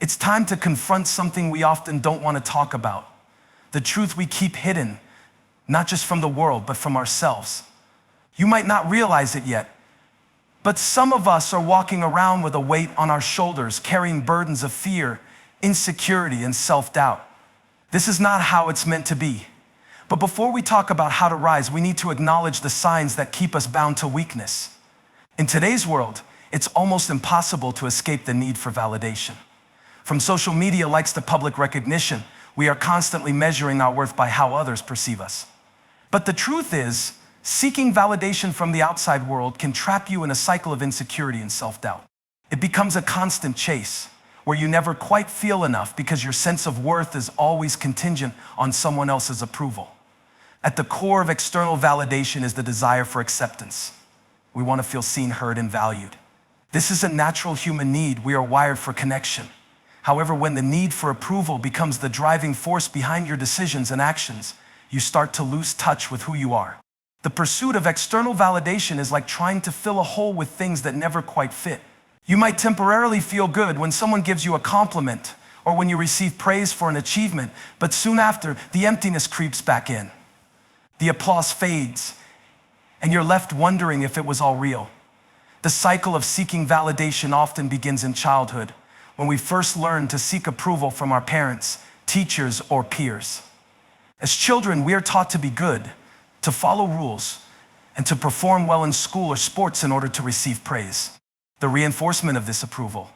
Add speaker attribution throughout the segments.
Speaker 1: It's time to confront something we often don't want to talk about. The truth we keep hidden, not just from the world, but from ourselves. You might not realize it yet, but some of us are walking around with a weight on our shoulders, carrying burdens of fear, insecurity, and self-doubt. This is not how it's meant to be. But before we talk about how to rise, we need to acknowledge the signs that keep us bound to weakness. In today's world, it's almost impossible to escape the need for validation. From social media likes to public recognition, we are constantly measuring our worth by how others perceive us. But the truth is, seeking validation from the outside world can trap you in a cycle of insecurity and self-doubt. It becomes a constant chase, where you never quite feel enough because your sense of worth is always contingent on someone else's approval. At the core of external validation is the desire for acceptance. We want to feel seen, heard, and valued. This is a natural human need. We are wired for connection. However, when the need for approval becomes the driving force behind your decisions and actions, you start to lose touch with who you are. The pursuit of external validation is like trying to fill a hole with things that never quite fit. You might temporarily feel good when someone gives you a compliment or when you receive praise for an achievement, but soon after, the emptiness creeps back in. The applause fades, and you're left wondering if it was all real. The cycle of seeking validation often begins in childhood, when we first learn to seek approval from our parents, teachers, or peers. As children, we are taught to be good, to follow rules, and to perform well in school or sports in order to receive praise. The reinforcement of this approval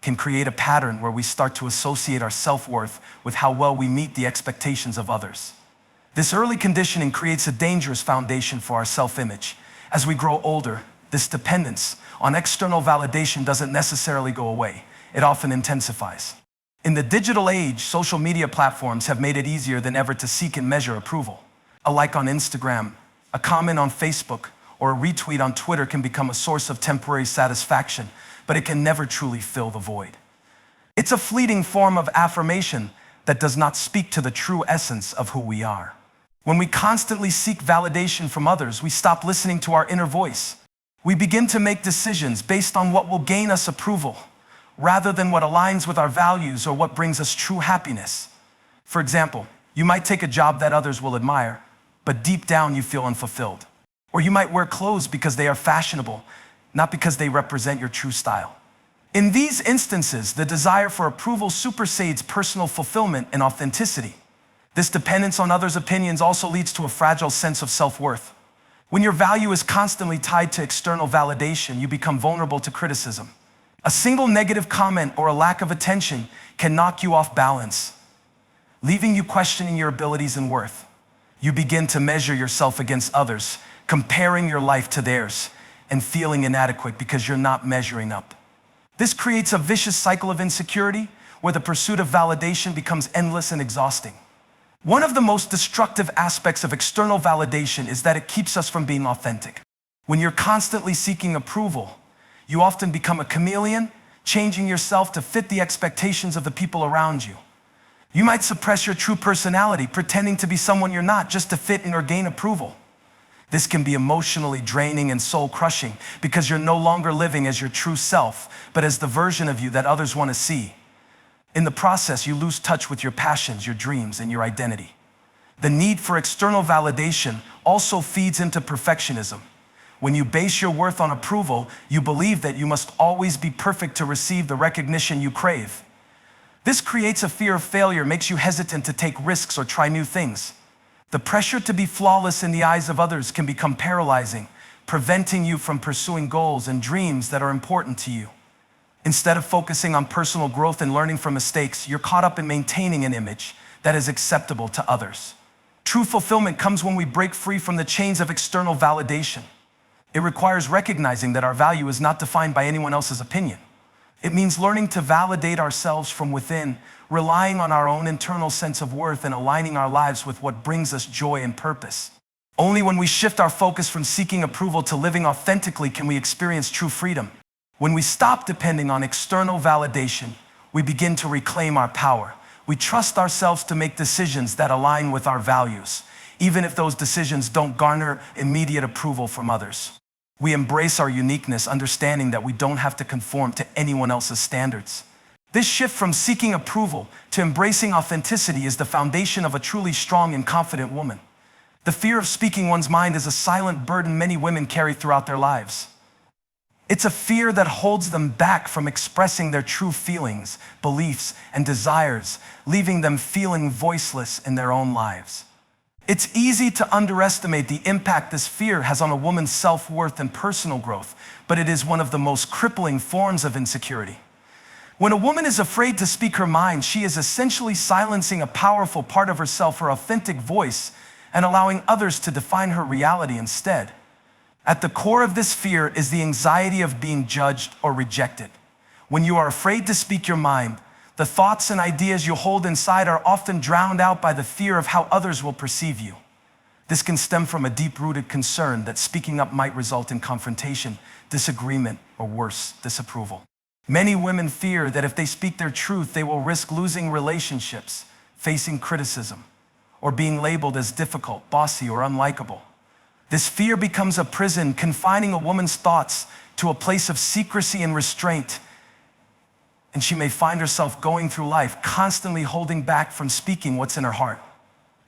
Speaker 1: can create a pattern where we start to associate our self-worth with how well we meet the expectations of others. This early conditioning creates a dangerous foundation for our self-image. As we grow older, this dependence on external validation doesn't necessarily go away. It often intensifies. In the digital age, social media platforms have made it easier than ever to seek and measure approval. A like on Instagram, a comment on Facebook, or a retweet on Twitter can become a source of temporary satisfaction, but it can never truly fill the void. It's a fleeting form of affirmation that does not speak to the true essence of who we are. When we constantly seek validation from others, we stop listening to our inner voice. We begin to make decisions based on what will gain us approval, rather than what aligns with our values or what brings us true happiness. For example, you might take a job that others will admire, but deep down you feel unfulfilled. Or you might wear clothes because they are fashionable, not because they represent your true style. In these instances, the desire for approval supersedes personal fulfillment and authenticity. This dependence on others' opinions also leads to a fragile sense of self-worth. When your value is constantly tied to external validation, you become vulnerable to criticism. A single negative comment or a lack of attention can knock you off balance, leaving you questioning your abilities and worth. You begin to measure yourself against others, comparing your life to theirs, and feeling inadequate because you're not measuring up. This creates a vicious cycle of insecurity where the pursuit of validation becomes endless and exhausting. One of the most destructive aspects of external validation is that it keeps us from being authentic. When you're constantly seeking approval, you often become a chameleon, changing yourself to fit the expectations of the people around you. You might suppress your true personality, pretending to be someone you're not just to fit in or gain approval. This can be emotionally draining and soul-crushing because you're no longer living as your true self, but as the version of you that others want to see. In the process, you lose touch with your passions, your dreams, and your identity. The need for external validation also feeds into perfectionism. When you base your worth on approval, you believe that you must always be perfect to receive the recognition you crave. This creates a fear of failure, makes you hesitant to take risks or try new things. The pressure to be flawless in the eyes of others can become paralyzing, preventing you from pursuing goals and dreams that are important to you. Instead of focusing on personal growth and learning from mistakes, you're caught up in maintaining an image that is acceptable to others. True fulfillment comes when we break free from the chains of external validation. It requires recognizing that our value is not defined by anyone else's opinion. It means learning to validate ourselves from within, relying on our own internal sense of worth and aligning our lives with what brings us joy and purpose. Only when we shift our focus from seeking approval to living authentically can we experience true freedom. When we stop depending on external validation, we begin to reclaim our power. We trust ourselves to make decisions that align with our values, even if those decisions don't garner immediate approval from others. We embrace our uniqueness, understanding that we don't have to conform to anyone else's standards. This shift from seeking approval to embracing authenticity is the foundation of a truly strong and confident woman. The fear of speaking one's mind is a silent burden many women carry throughout their lives. It's a fear that holds them back from expressing their true feelings, beliefs, and desires, leaving them feeling voiceless in their own lives. It's easy to underestimate the impact this fear has on a woman's self-worth and personal growth, but it is one of the most crippling forms of insecurity. When a woman is afraid to speak her mind, she is essentially silencing a powerful part of herself, her authentic voice, and allowing others to define her reality instead. At the core of this fear is the anxiety of being judged or rejected. When you are afraid to speak your mind, the thoughts and ideas you hold inside are often drowned out by the fear of how others will perceive you. This can stem from a deep-rooted concern that speaking up might result in confrontation, disagreement, or worse, disapproval. Many women fear that if they speak their truth, they will risk losing relationships, facing criticism, or being labeled as difficult, bossy, or unlikable. This fear becomes a prison, confining a woman's thoughts to a place of secrecy and restraint, and she may find herself going through life constantly holding back from speaking what's in her heart.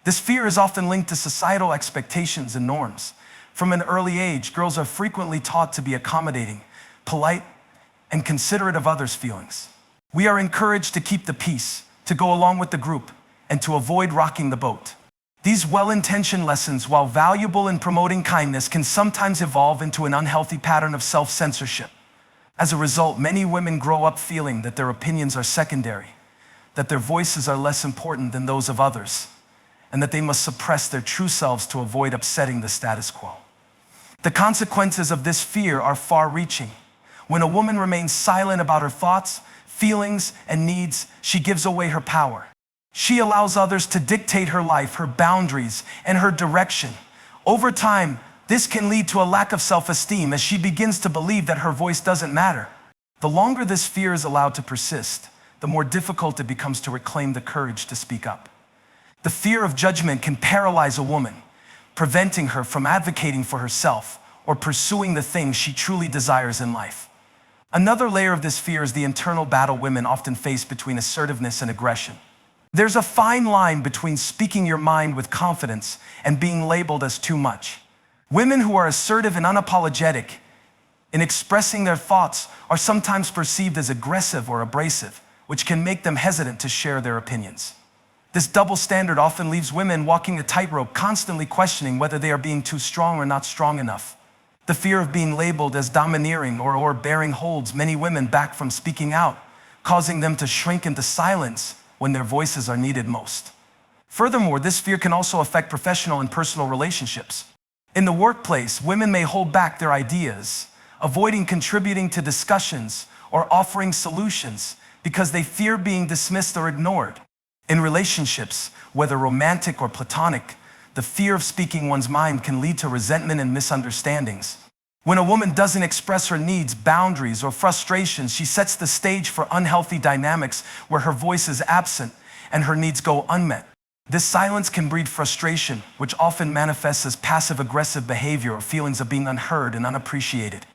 Speaker 1: This fear is often linked to societal expectations and norms. From an early age, girls are frequently taught to be accommodating, polite, and considerate of others' feelings. We are encouraged to keep the peace, to go along with the group, and to avoid rocking the boat. These well-intentioned lessons, while valuable in promoting kindness, can sometimes evolve into an unhealthy pattern of self-censorship. As a result, many women grow up feeling that their opinions are secondary, that their voices are less important than those of others, and that they must suppress their true selves to avoid upsetting the status quo. The consequences of this fear are far-reaching. When a woman remains silent about her thoughts, feelings, and needs, she gives away her power. She allows others to dictate her life, her boundaries, and her direction. Over time, this can lead to a lack of self-esteem as she begins to believe that her voice doesn't matter. The longer this fear is allowed to persist, the more difficult it becomes to reclaim the courage to speak up. The fear of judgment can paralyze a woman, preventing her from advocating for herself or pursuing the things she truly desires in life. Another layer of this fear is the internal battle women often face between assertiveness and aggression. There's a fine line between speaking your mind with confidence and being labeled as too much. Women who are assertive and unapologetic in expressing their thoughts are sometimes perceived as aggressive or abrasive, which can make them hesitant to share their opinions. This double standard often leaves women walking a tightrope, constantly questioning whether they are being too strong or not strong enough. The fear of being labeled as domineering or overbearing holds many women back from speaking out, causing them to shrink into silence when their voices are needed most. Furthermore, this fear can also affect professional and personal relationships. In the workplace, women may hold back their ideas, avoiding contributing to discussions or offering solutions because they fear being dismissed or ignored. In relationships, whether romantic or platonic, the fear of speaking one's mind can lead to resentment and misunderstandings. When a woman doesn't express her needs, boundaries, or frustrations, she sets the stage for unhealthy dynamics where her voice is absent and her needs go unmet. This silence can breed frustration, which often manifests as passive-aggressive behavior or feelings of being unheard and unappreciated.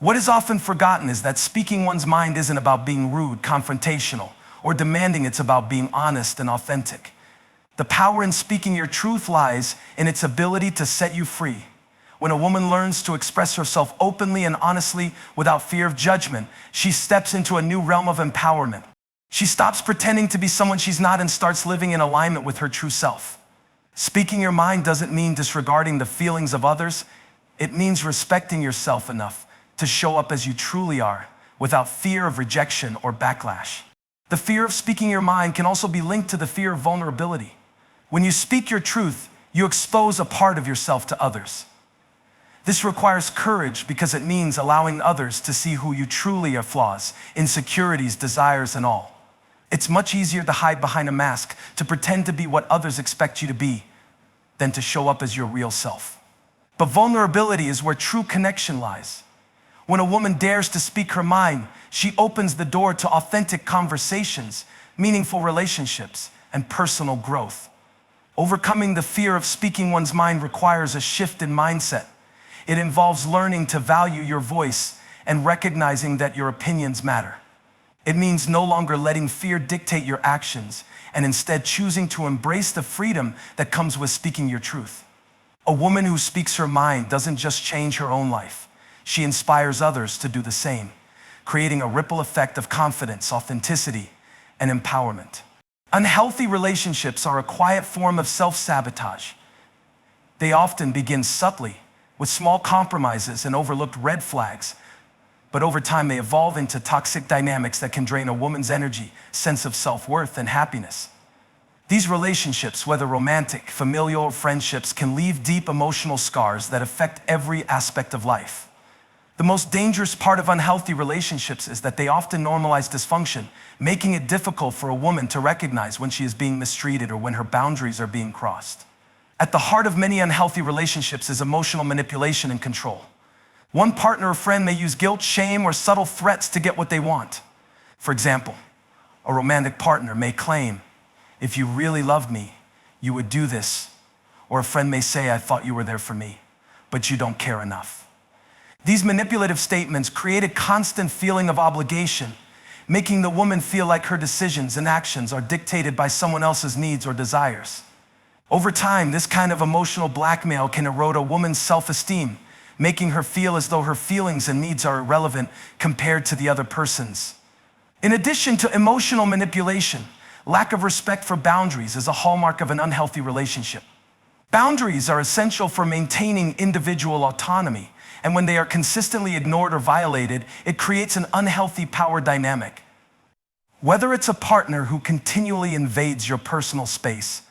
Speaker 1: What is often forgotten is that speaking one's mind isn't about being rude, confrontational, or demanding. It's about being honest and authentic. The power in speaking your truth lies in its ability to set you free. When a woman learns to express herself openly and honestly without fear of judgment, she steps into a new realm of empowerment. She stops pretending to be someone she's not and starts living in alignment with her true self. Speaking your mind doesn't mean disregarding the feelings of others. It means respecting yourself enough to show up as you truly are, without fear of rejection or backlash. The fear of speaking your mind can also be linked to the fear of vulnerability. When you speak your truth, you expose a part of yourself to others. This requires courage because it means allowing others to see who you truly are, flaws, insecurities, desires, and all. It's much easier to hide behind a mask, to pretend to be what others expect you to be, than to show up as your real self. But vulnerability is where true connection lies. When a woman dares to speak her mind, she opens the door to authentic conversations, meaningful relationships, and personal growth. Overcoming the fear of speaking one's mind requires a shift in mindset. It involves learning to value your voice and recognizing that your opinions matter. It means no longer letting fear dictate your actions and instead choosing to embrace the freedom that comes with speaking your truth. A woman who speaks her mind doesn't just change her own life. She inspires others to do the same, creating a ripple effect of confidence, authenticity, and empowerment. Unhealthy relationships are a quiet form of self-sabotage. They often begin subtly, with small compromises and overlooked red flags, but over time they evolve into toxic dynamics that can drain a woman's energy, sense of self-worth, and happiness. These relationships, whether romantic, familial, or friendships, can leave deep emotional scars that affect every aspect of life. The most dangerous part of unhealthy relationships is that they often normalize dysfunction, making it difficult for a woman to recognize when she is being mistreated or when her boundaries are being crossed. At the heart of many unhealthy relationships is emotional manipulation and control. One partner or friend may use guilt, shame, or subtle threats to get what they want. For example, a romantic partner may claim, "If you really loved me, you would do this." Or a friend may say, "I thought you were there for me, but you don't care enough." These manipulative statements create a constant feeling of obligation, making the woman feel like her decisions and actions are dictated by someone else's needs or desires. Over time, this kind of emotional blackmail can erode a woman's self-esteem, making her feel as though her feelings and needs are irrelevant compared to the other person's. In addition to emotional manipulation, lack of respect for boundaries is a hallmark of an unhealthy relationship. Boundaries are essential for maintaining individual autonomy, and when they are consistently ignored or violated, it creates an unhealthy power dynamic. Whether it's a partner who continually invades your personal space,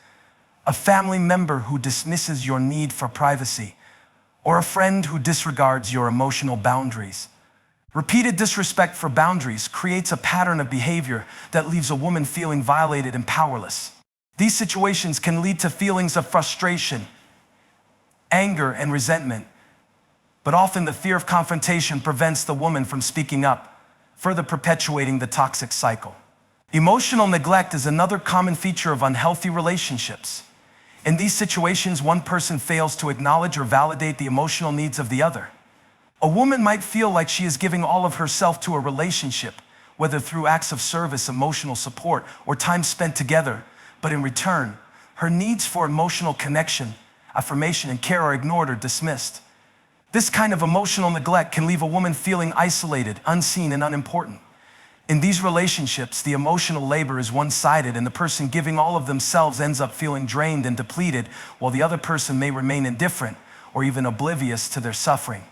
Speaker 1: a family member who dismisses your need for privacy, or a friend who disregards your emotional boundaries, repeated disrespect for boundaries creates a pattern of behavior that leaves a woman feeling violated and powerless. These situations can lead to feelings of frustration, anger, and resentment, but often the fear of confrontation prevents the woman from speaking up, further perpetuating the toxic cycle. Emotional neglect is another common feature of unhealthy relationships. In these situations, one person fails to acknowledge or validate the emotional needs of the other. A woman might feel like she is giving all of herself to a relationship, whether through acts of service, emotional support, or time spent together, but in return, her needs for emotional connection, affirmation, and care are ignored or dismissed. This kind of emotional neglect can leave a woman feeling isolated, unseen, and unimportant. In these relationships, the emotional labor is one-sided, and the person giving all of themselves ends up feeling drained and depleted, while the other person may remain indifferent or even oblivious to their suffering.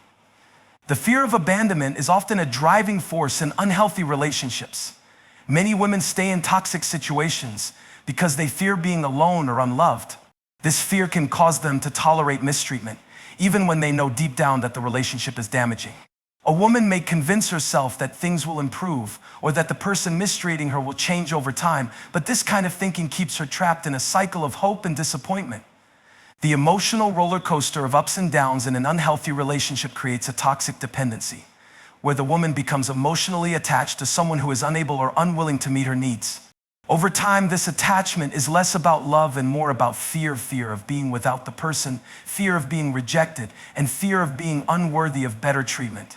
Speaker 1: The fear of abandonment is often a driving force in unhealthy relationships. Many women stay in toxic situations because they fear being alone or unloved. This fear can cause them to tolerate mistreatment, even when they know deep down that the relationship is damaging. A woman may convince herself that things will improve or that the person mistreating her will change over time, but this kind of thinking keeps her trapped in a cycle of hope and disappointment. The emotional roller coaster of ups and downs in an unhealthy relationship creates a toxic dependency, where the woman becomes emotionally attached to someone who is unable or unwilling to meet her needs. Over time, this attachment is less about love and more about fear of being without the person, fear of being rejected, and fear of being unworthy of better treatment.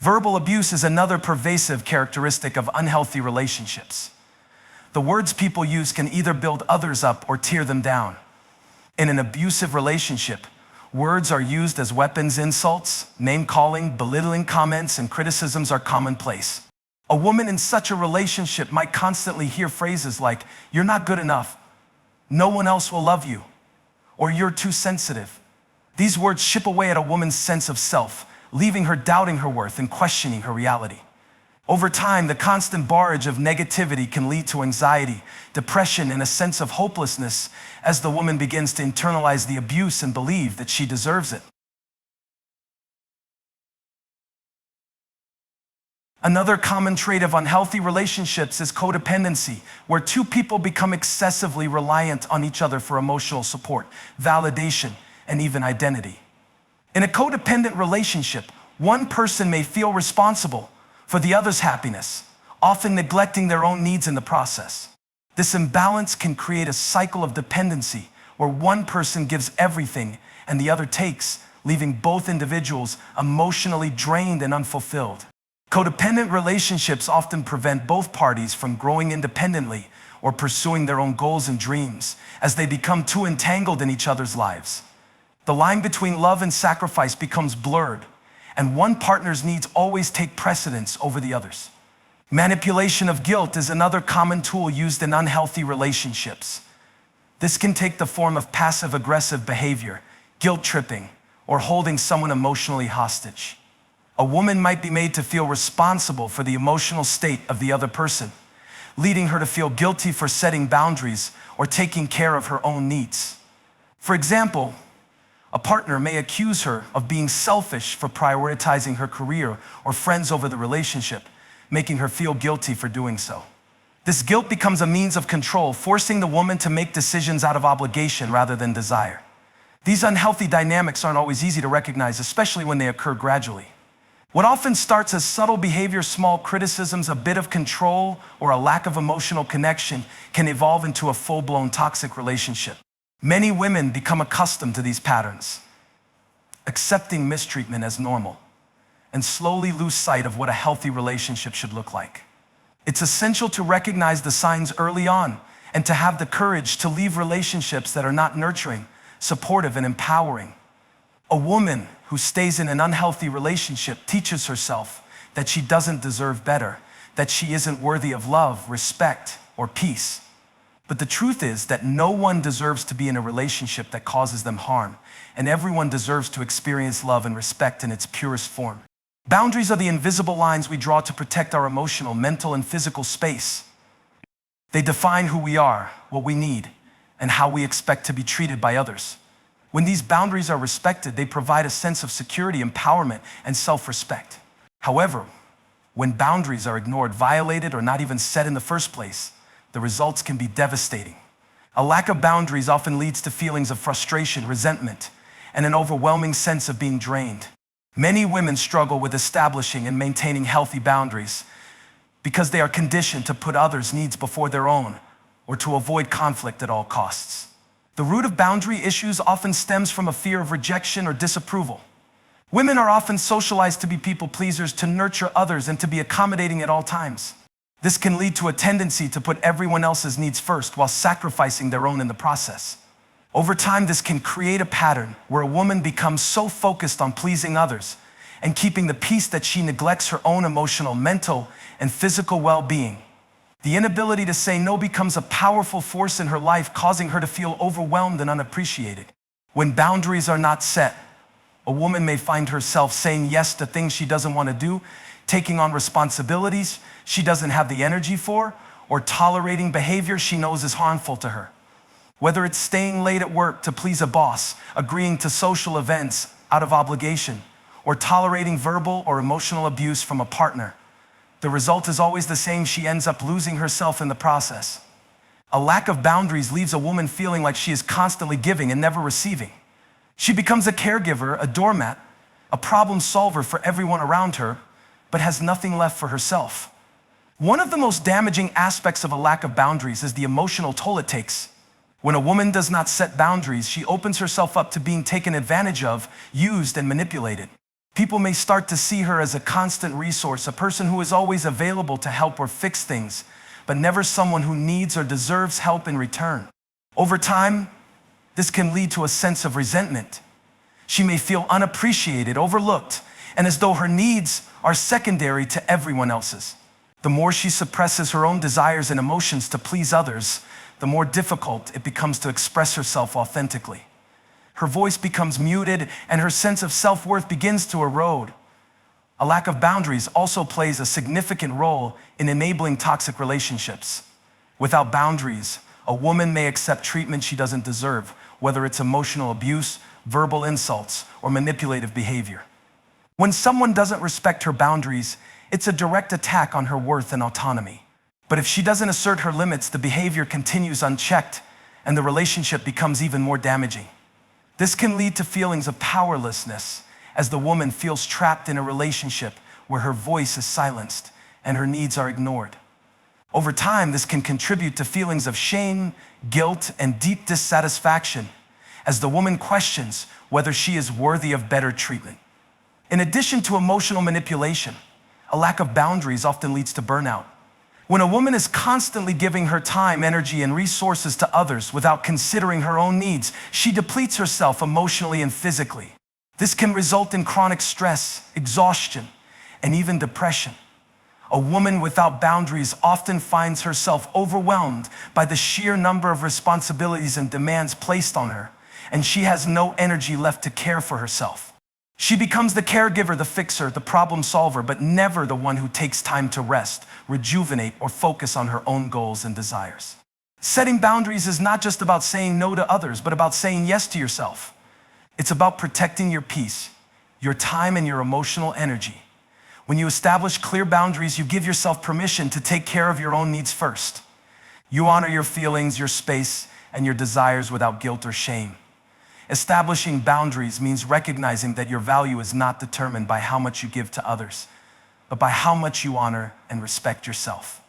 Speaker 1: Verbal abuse is another pervasive characteristic of unhealthy relationships. The words people use can either build others up or tear them down. In an abusive relationship, words are used as weapons. Insults, name-calling, belittling comments, and criticisms are commonplace. A woman in such a relationship might constantly hear phrases like, "You're not good enough," "No one else will love you," or "You're too sensitive." These words chip away at a woman's sense of self, leaving her doubting her worth and questioning her reality. Over time, the constant barrage of negativity can lead to anxiety, depression, and a sense of hopelessness as the woman begins to internalize the abuse and believe that she deserves it. Another common trait of unhealthy relationships is codependency, where two people become excessively reliant on each other for emotional support, validation, and even identity. In a codependent relationship, one person may feel responsible for the other's happiness, often neglecting their own needs in the process. This imbalance can create a cycle of dependency where one person gives everything and the other takes, leaving both individuals emotionally drained and unfulfilled. Codependent relationships often prevent both parties from growing independently or pursuing their own goals and dreams, as they become too entangled in each other's lives. The line between love and sacrifice becomes blurred, and one partner's needs always take precedence over the other's. Manipulation of guilt is another common tool used in unhealthy relationships. This can take the form of passive-aggressive behavior, guilt tripping, or holding someone emotionally hostage. A woman might be made to feel responsible for the emotional state of the other person, leading her to feel guilty for setting boundaries or taking care of her own needs. For example, a partner may accuse her of being selfish for prioritizing her career or friends over the relationship, making her feel guilty for doing so. This guilt becomes a means of control, forcing the woman to make decisions out of obligation rather than desire. These unhealthy dynamics aren't always easy to recognize, especially when they occur gradually. What often starts as subtle behavior, small criticisms, a bit of control, or a lack of emotional connection can evolve into a full-blown toxic relationship. Many women become accustomed to these patterns, accepting mistreatment as normal, and slowly lose sight of what a healthy relationship should look like. It's essential to recognize the signs early on and to have the courage to leave relationships that are not nurturing, supportive, and empowering. A woman who stays in an unhealthy relationship teaches herself that she doesn't deserve better, that she isn't worthy of love, respect, or peace. But the truth is that no one deserves to be in a relationship that causes them harm, and everyone deserves to experience love and respect in its purest form. Boundaries are the invisible lines we draw to protect our emotional, mental, and physical space. They define who we are, what we need, and how we expect to be treated by others. When these boundaries are respected, they provide a sense of security, empowerment, and self-respect. However, when boundaries are ignored, violated, or not even set in the first place, the results can be devastating. A lack of boundaries often leads to feelings of frustration, resentment, and an overwhelming sense of being drained. Many women struggle with establishing and maintaining healthy boundaries because they are conditioned to put others' needs before their own or to avoid conflict at all costs. The root of boundary issues often stems from a fear of rejection or disapproval. Women are often socialized to be people pleasers, to nurture others, and to be accommodating at all times. This can lead to a tendency to put everyone else's needs first while sacrificing their own in the process. Over time, this can create a pattern where a woman becomes so focused on pleasing others and keeping the peace that she neglects her own emotional, mental, and physical well-being. The inability to say no becomes a powerful force in her life, causing her to feel overwhelmed and unappreciated. When boundaries are not set, a woman may find herself saying yes to things she doesn't want to do, taking on responsibilities she doesn't have the energy for, or tolerating behavior she knows is harmful to her. Whether it's staying late at work to please a boss, agreeing to social events out of obligation, or tolerating verbal or emotional abuse from a partner, the result is always the same: she ends up losing herself in the process. A lack of boundaries leaves a woman feeling like she is constantly giving and never receiving. She becomes a caregiver, a doormat, a problem solver for everyone around her, but has nothing left for herself. One of the most damaging aspects of a lack of boundaries is the emotional toll it takes. When a woman does not set boundaries, she opens herself up to being taken advantage of, used, and manipulated. People may start to see her as a constant resource, a person who is always available to help or fix things, but never someone who needs or deserves help in return. Over time, this can lead to a sense of resentment. She may feel unappreciated, overlooked, and as though her needs are secondary to everyone else's. The more she suppresses her own desires and emotions to please others, the more difficult it becomes to express herself authentically. Her voice becomes muted, and her sense of self-worth begins to erode. A lack of boundaries also plays a significant role in enabling toxic relationships. Without boundaries, a woman may accept treatment she doesn't deserve, whether it's emotional abuse, verbal insults, or manipulative behavior. When someone doesn't respect her boundaries, it's a direct attack on her worth and autonomy. But if she doesn't assert her limits, the behavior continues unchecked, and the relationship becomes even more damaging. This can lead to feelings of powerlessness, as the woman feels trapped in a relationship where her voice is silenced and her needs are ignored. Over time, this can contribute to feelings of shame, guilt, and deep dissatisfaction, as the woman questions whether she is worthy of better treatment. In addition to emotional manipulation, a lack of boundaries often leads to burnout. When a woman is constantly giving her time, energy, and resources to others without considering her own needs, she depletes herself emotionally and physically. This can result in chronic stress, exhaustion, and even depression. A woman without boundaries often finds herself overwhelmed by the sheer number of responsibilities and demands placed on her, and she has no energy left to care for herself. She becomes the caregiver, the fixer, the problem solver, but never the one who takes time to rest, rejuvenate, or focus on her own goals and desires. Setting boundaries is not just about saying no to others, but about saying yes to yourself. It's about protecting your peace, your time, and your emotional energy. When you establish clear boundaries, you give yourself permission to take care of your own needs first. You honor your feelings, your space, and your desires without guilt or shame. Establishing boundaries means recognizing that your value is not determined by how much you give to others, but by how much you honor and respect yourself.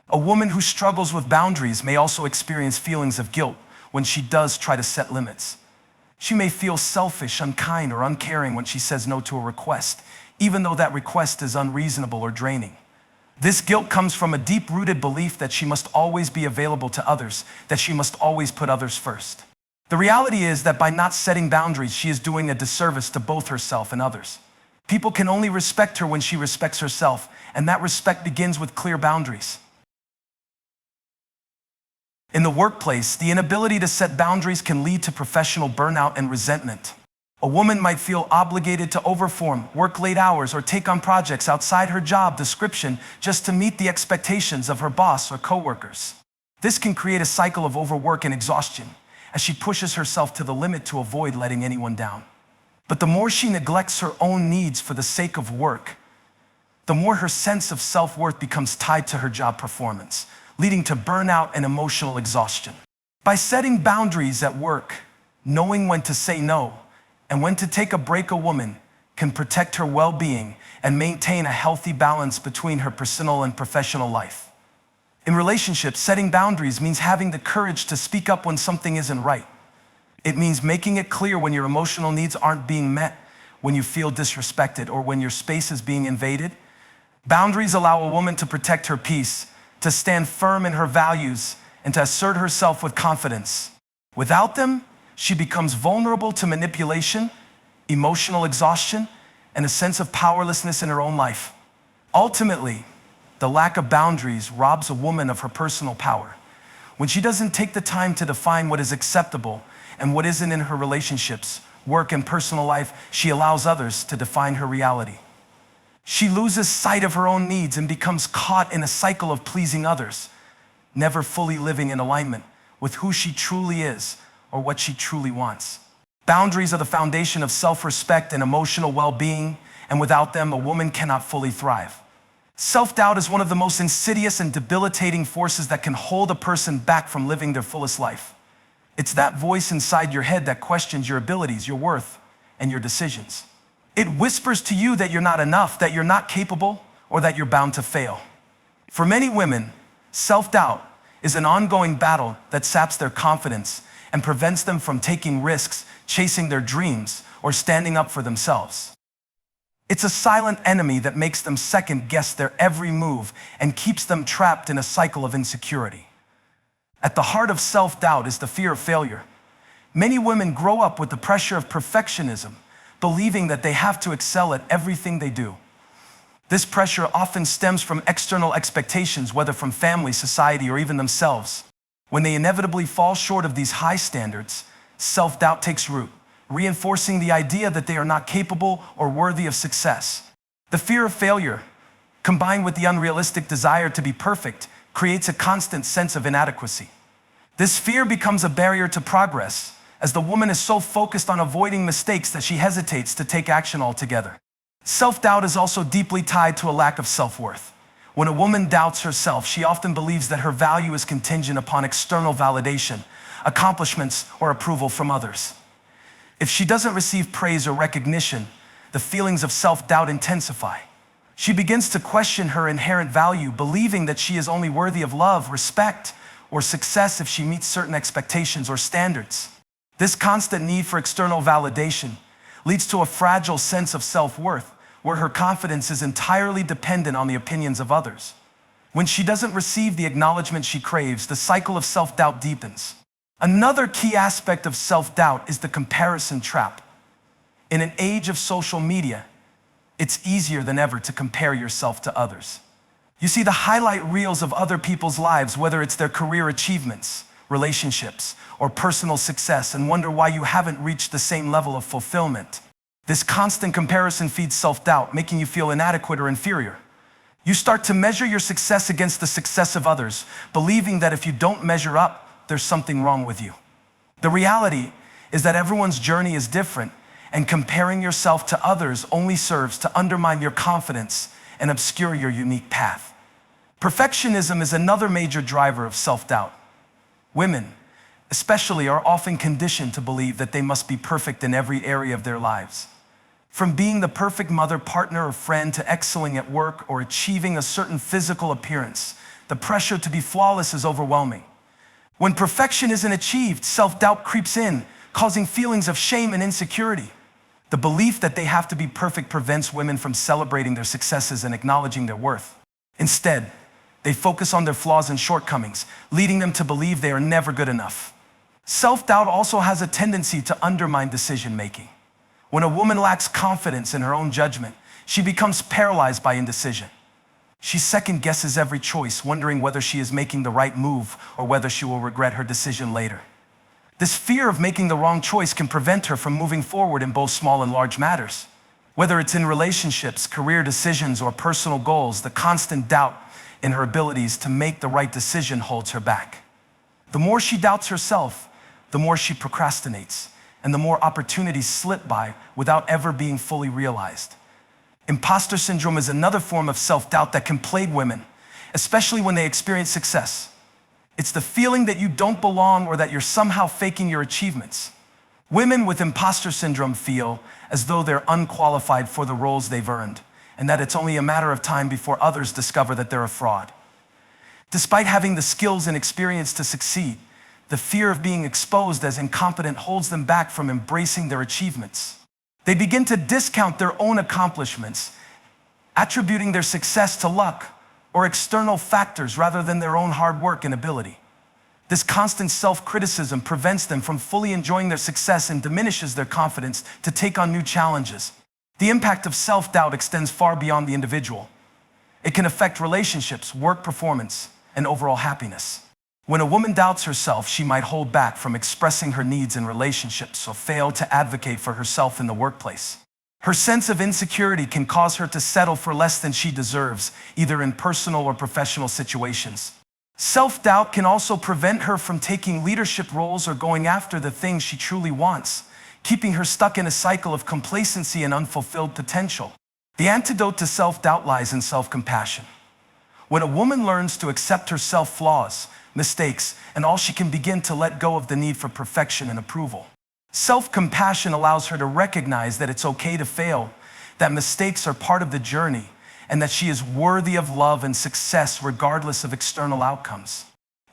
Speaker 1: A woman who struggles with boundaries may also experience feelings of guilt when she does try to set limits. She may feel selfish, unkind, or uncaring when she says no to a request, even though that request is unreasonable or draining. This guilt comes from a deep-rooted belief that she must always be available to others, that she must always put others first. The reality is that by not setting boundaries, she is doing a disservice to both herself and others. People can only respect her when she respects herself, and that respect begins with clear boundaries. In the workplace, the inability to set boundaries can lead to professional burnout and resentment. A woman might feel obligated to overperform, work late hours, or take on projects outside her job description just to meet the expectations of her boss or coworkers. This can create a cycle of overwork and exhaustion, as she pushes herself to the limit to avoid letting anyone down. But the more she neglects her own needs for the sake of work, the more her sense of self-worth becomes tied to her job performance, leading to burnout and emotional exhaustion. By setting boundaries at work, knowing when to say no and when to take a break, a woman can protect her well-being and maintain a healthy balance between her personal and professional life. In relationships, setting boundaries means having the courage to speak up when something isn't right. It means making it clear when your emotional needs aren't being met, when you feel disrespected, or when your space is being invaded. Boundaries allow a woman to protect her peace, to stand firm in her values, and to assert herself with confidence. Without them, she becomes vulnerable to manipulation, emotional exhaustion, and a sense of powerlessness in her own life. Ultimately, the lack of boundaries robs a woman of her personal power. When she doesn't take the time to define what is acceptable and what isn't in her relationships, work, and personal life, she allows others to define her reality. She loses sight of her own needs and becomes caught in a cycle of pleasing others, never fully living in alignment with who she truly is or what she truly wants. Boundaries are the foundation of self-respect and emotional well-being, and without them, a woman cannot fully thrive. Self-doubt is one of the most insidious and debilitating forces that can hold a person back from living their fullest life. It's that voice inside your head that questions your abilities, your worth, and your decisions. It whispers to you that you're not enough, that you're not capable, or that you're bound to fail. For many women, self-doubt is an ongoing battle that saps their confidence and prevents them from taking risks, chasing their dreams, or standing up for themselves. It's a silent enemy that makes them second-guess their every move and keeps them trapped in a cycle of insecurity. At the heart of self-doubt is the fear of failure. Many women grow up with the pressure of perfectionism, believing that they have to excel at everything they do. This pressure often stems from external expectations, whether from family, society, or even themselves. When they inevitably fall short of these high standards, self-doubt takes root, reinforcing the idea that they are not capable or worthy of success. The fear of failure, combined with the unrealistic desire to be perfect, creates a constant sense of inadequacy. This fear becomes a barrier to progress, as the woman is so focused on avoiding mistakes that she hesitates to take action altogether. Self-doubt is also deeply tied to a lack of self-worth. When a woman doubts herself, she often believes that her value is contingent upon external validation, accomplishments, or approval from others. If she doesn't receive praise or recognition, the feelings of self-doubt intensify. She begins to question her inherent value, believing that she is only worthy of love, respect, or success if she meets certain expectations or standards. This constant need for external validation leads to a fragile sense of self-worth, where her confidence is entirely dependent on the opinions of others. When she doesn't receive the acknowledgement she craves, the cycle of self-doubt deepens. Another key aspect of self-doubt is the comparison trap. In an age of social media, it's easier than ever to compare yourself to others. You see the highlight reels of other people's lives, whether it's their career achievements, relationships, or personal success, and wonder why you haven't reached the same level of fulfillment. This constant comparison feeds self-doubt, making you feel inadequate or inferior. You start to measure your success against the success of others, believing that if you don't measure up, there's something wrong with you. The reality is that everyone's journey is different, and comparing yourself to others only serves to undermine your confidence and obscure your unique path. Perfectionism is another major driver of self-doubt. Women, especially, are often conditioned to believe that they must be perfect in every area of their lives. From being the perfect mother, partner, or friend to excelling at work or achieving a certain physical appearance, the pressure to be flawless is overwhelming. When perfection isn't achieved, self-doubt creeps in, causing feelings of shame and insecurity. The belief that they have to be perfect prevents women from celebrating their successes and acknowledging their worth. Instead, they focus on their flaws and shortcomings, leading them to believe they are never good enough. Self-doubt also has a tendency to undermine decision-making. When a woman lacks confidence in her own judgment, she becomes paralyzed by indecision. She second-guesses every choice, wondering whether she is making the right move or whether she will regret her decision later. This fear of making the wrong choice can prevent her from moving forward in both small and large matters. Whether it's in relationships, career decisions, or personal goals, the constant doubt in her abilities to make the right decision holds her back. The more she doubts herself, the more she procrastinates, and the more opportunities slip by without ever being fully realized. Imposter syndrome is another form of self-doubt that can plague women, especially when they experience success. It's the feeling that you don't belong or that you're somehow faking your achievements. Women with imposter syndrome feel as though they're unqualified for the roles they've earned, and that it's only a matter of time before others discover that they're a fraud. Despite having the skills and experience to succeed, the fear of being exposed as incompetent holds them back from embracing their achievements. They begin to discount their own accomplishments, attributing their success to luck or external factors rather than their own hard work and ability. This constant self-criticism prevents them from fully enjoying their success and diminishes their confidence to take on new challenges. The impact of self-doubt extends far beyond the individual. It can affect relationships, work performance, and overall happiness. When a woman doubts herself, she might hold back from expressing her needs in relationships or fail to advocate for herself in the workplace. Her sense of insecurity can cause her to settle for less than she deserves, either in personal or professional situations. Self-doubt can also prevent her from taking leadership roles or going after the things she truly wants, keeping her stuck in a cycle of complacency and unfulfilled potential. The antidote to self-doubt lies in self-compassion. When a woman learns to accept her self-flaws, mistakes, and all, she can begin to let go of the need for perfection and approval. Self-compassion allows her to recognize that it's okay to fail, that mistakes are part of the journey, and that she is worthy of love and success regardless of external outcomes.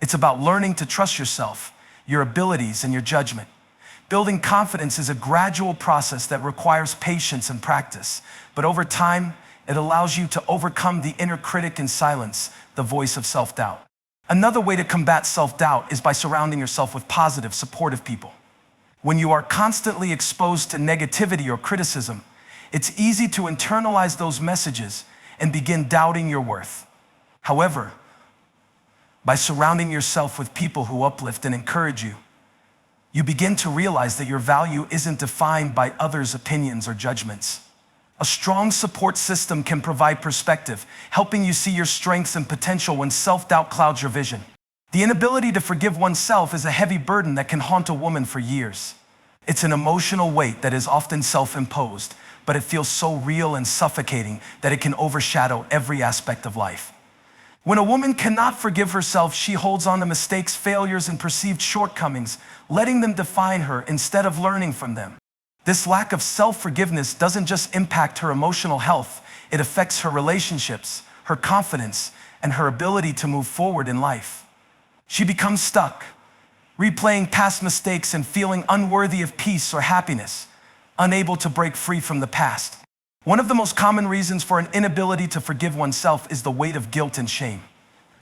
Speaker 1: It's about learning to trust yourself, your abilities, and your judgment. Building confidence is a gradual process that requires patience and practice, but over time, it allows you to overcome the inner critic and silence the voice of self-doubt. Another way to combat self-doubt is by surrounding yourself with positive, supportive people. When you are constantly exposed to negativity or criticism, it's easy to internalize those messages and begin doubting your worth. However, by surrounding yourself with people who uplift and encourage you, you begin to realize that your value isn't defined by others' opinions or judgments. A strong support system can provide perspective, helping you see your strengths and potential when self-doubt clouds your vision. The inability to forgive oneself is a heavy burden that can haunt a woman for years. It's an emotional weight that is often self-imposed, but it feels so real and suffocating that it can overshadow every aspect of life. When a woman cannot forgive herself, she holds on to mistakes, failures, and perceived shortcomings, letting them define her instead of learning from them. This lack of self-forgiveness doesn't just impact her emotional health, it affects her relationships, her confidence, and her ability to move forward in life. She becomes stuck, replaying past mistakes and feeling unworthy of peace or happiness, unable to break free from the past. One of the most common reasons for an inability to forgive oneself is the weight of guilt and shame.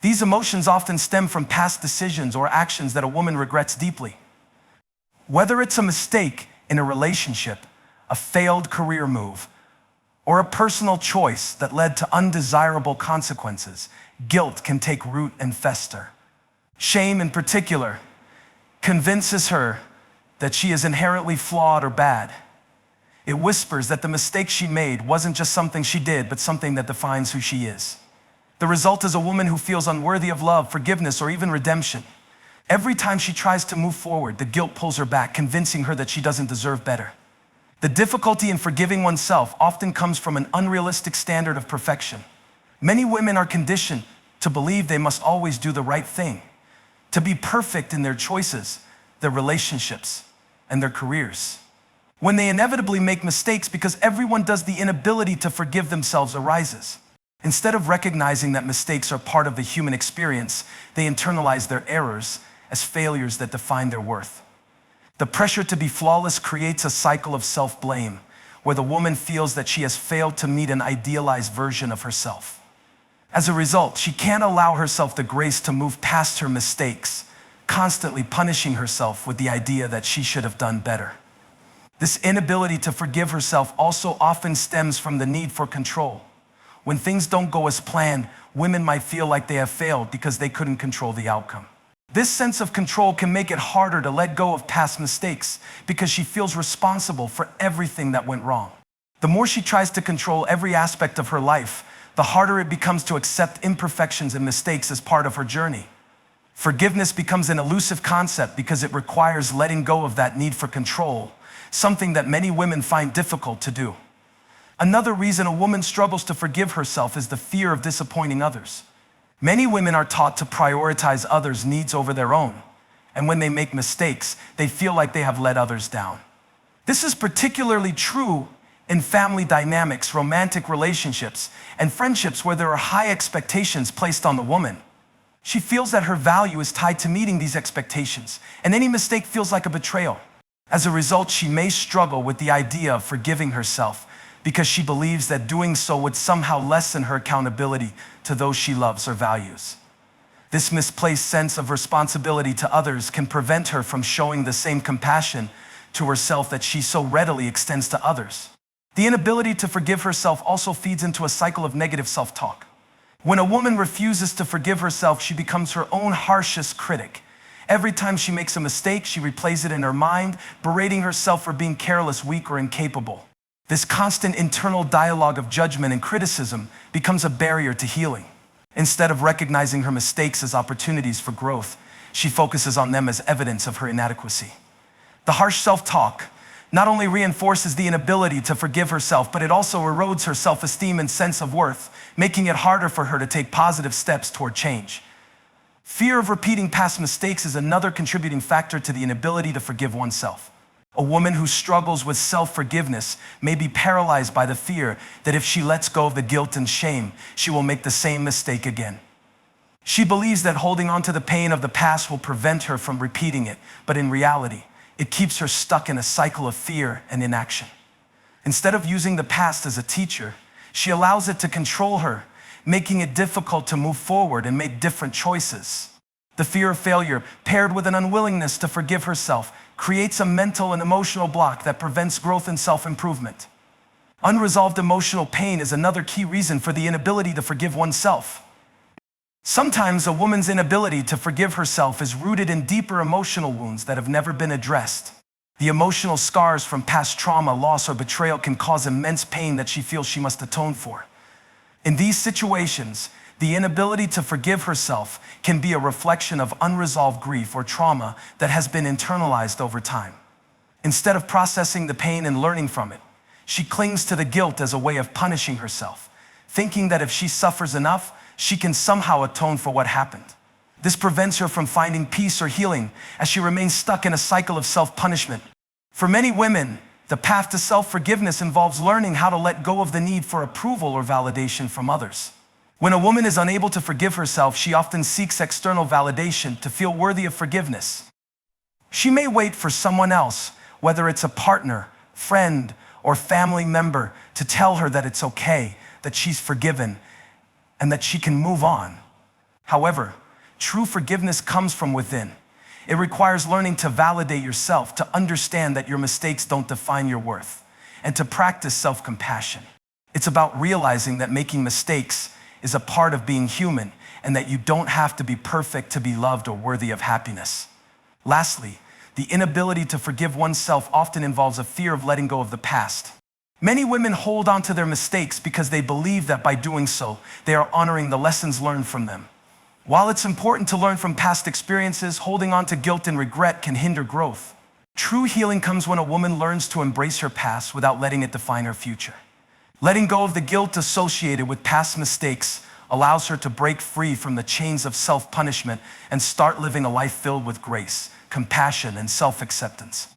Speaker 1: These emotions often stem from past decisions or actions that a woman regrets deeply. Whether it's a mistake in a relationship, a failed career move, or a personal choice that led to undesirable consequences, guilt can take root and fester. Shame, in particular, convinces her that she is inherently flawed or bad. It whispers that the mistake she made wasn't just something she did, but something that defines who she is. The result is a woman who feels unworthy of love, forgiveness, or even redemption. Every time she tries to move forward, the guilt pulls her back, convincing her that she doesn't deserve better. The difficulty in forgiving oneself often comes from an unrealistic standard of perfection. Many women are conditioned to believe they must always do the right thing, to be perfect in their choices, their relationships, and their careers. When they inevitably make mistakes because everyone does, the inability to forgive themselves arises. Instead of recognizing that mistakes are part of the human experience, they internalize their errors as failures that define their worth. The pressure to be flawless creates a cycle of self-blame, where the woman feels that she has failed to meet an idealized version of herself. As a result, she can't allow herself the grace to move past her mistakes, constantly punishing herself with the idea that she should have done better. This inability to forgive herself also often stems from the need for control. When things don't go as planned, women might feel like they have failed because they couldn't control the outcome. This sense of control can make it harder to let go of past mistakes because she feels responsible for everything that went wrong. The more she tries to control every aspect of her life, the harder it becomes to accept imperfections and mistakes as part of her journey. Forgiveness becomes an elusive concept because it requires letting go of that need for control, something that many women find difficult to do. Another reason a woman struggles to forgive herself is the fear of disappointing others. Many women are taught to prioritize others' needs over their own, and when they make mistakes, they feel like they have let others down. This is particularly true in family dynamics, romantic relationships, and friendships where there are high expectations placed on the woman. She feels that her value is tied to meeting these expectations, and any mistake feels like a betrayal. As a result, she may struggle with the idea of forgiving herself because she believes that doing so would somehow lessen her accountability to those she loves or values. This misplaced sense of responsibility to others can prevent her from showing the same compassion to herself that she so readily extends to others. The inability to forgive herself also feeds into a cycle of negative self-talk. When a woman refuses to forgive herself, she becomes her own harshest critic. Every time she makes a mistake, she replays it in her mind, berating herself for being careless, weak, or incapable. This constant internal dialogue of judgment and criticism becomes a barrier to healing. Instead of recognizing her mistakes as opportunities for growth, she focuses on them as evidence of her inadequacy. The harsh self-talk not only reinforces the inability to forgive herself, but it also erodes her self-esteem and sense of worth, making it harder for her to take positive steps toward change. Fear of repeating past mistakes is another contributing factor to the inability to forgive oneself. A woman who struggles with self-forgiveness may be paralyzed by the fear that if she lets go of the guilt and shame, she will make the same mistake again. She believes that holding on to the pain of the past will prevent her from repeating it, but in reality, it keeps her stuck in a cycle of fear and inaction. Instead of using the past as a teacher, she allows it to control her, making it difficult to move forward and make different choices. The fear of failure, paired with an unwillingness to forgive herself, creates a mental and emotional block that prevents growth and self-improvement. Unresolved emotional pain is another key reason for the inability to forgive oneself. Sometimes a woman's inability to forgive herself is rooted in deeper emotional wounds that have never been addressed. The emotional scars from past trauma, loss, or betrayal can cause immense pain that she feels she must atone for. In these situations, the inability to forgive herself can be a reflection of unresolved grief or trauma that has been internalized over time. Instead of processing the pain and learning from it, she clings to the guilt as a way of punishing herself, thinking that if she suffers enough, she can somehow atone for what happened. This prevents her from finding peace or healing as she remains stuck in a cycle of self-punishment. For many women, the path to self-forgiveness involves learning how to let go of the need for approval or validation from others. When a woman is unable to forgive herself, she often seeks external validation to feel worthy of forgiveness. She may wait for someone else, whether it's a partner, friend, or family member, to tell her that it's okay, that she's forgiven, and that she can move on. However, true forgiveness comes from within. It requires learning to validate yourself, to understand that your mistakes don't define your worth, and to practice self-compassion. It's about realizing that making mistakes is a part of being human, and that you don't have to be perfect to be loved or worthy of happiness. Lastly, the inability to forgive oneself often involves a fear of letting go of the past. Many women hold on to their mistakes because they believe that by doing so, they are honoring the lessons learned from them. While it's important to learn from past experiences, holding on to guilt and regret can hinder growth. True healing comes when a woman learns to embrace her past without letting it define her future. Letting go of the guilt associated with past mistakes allows her to break free from the chains of self-punishment and start living a life filled with grace, compassion, and self-acceptance.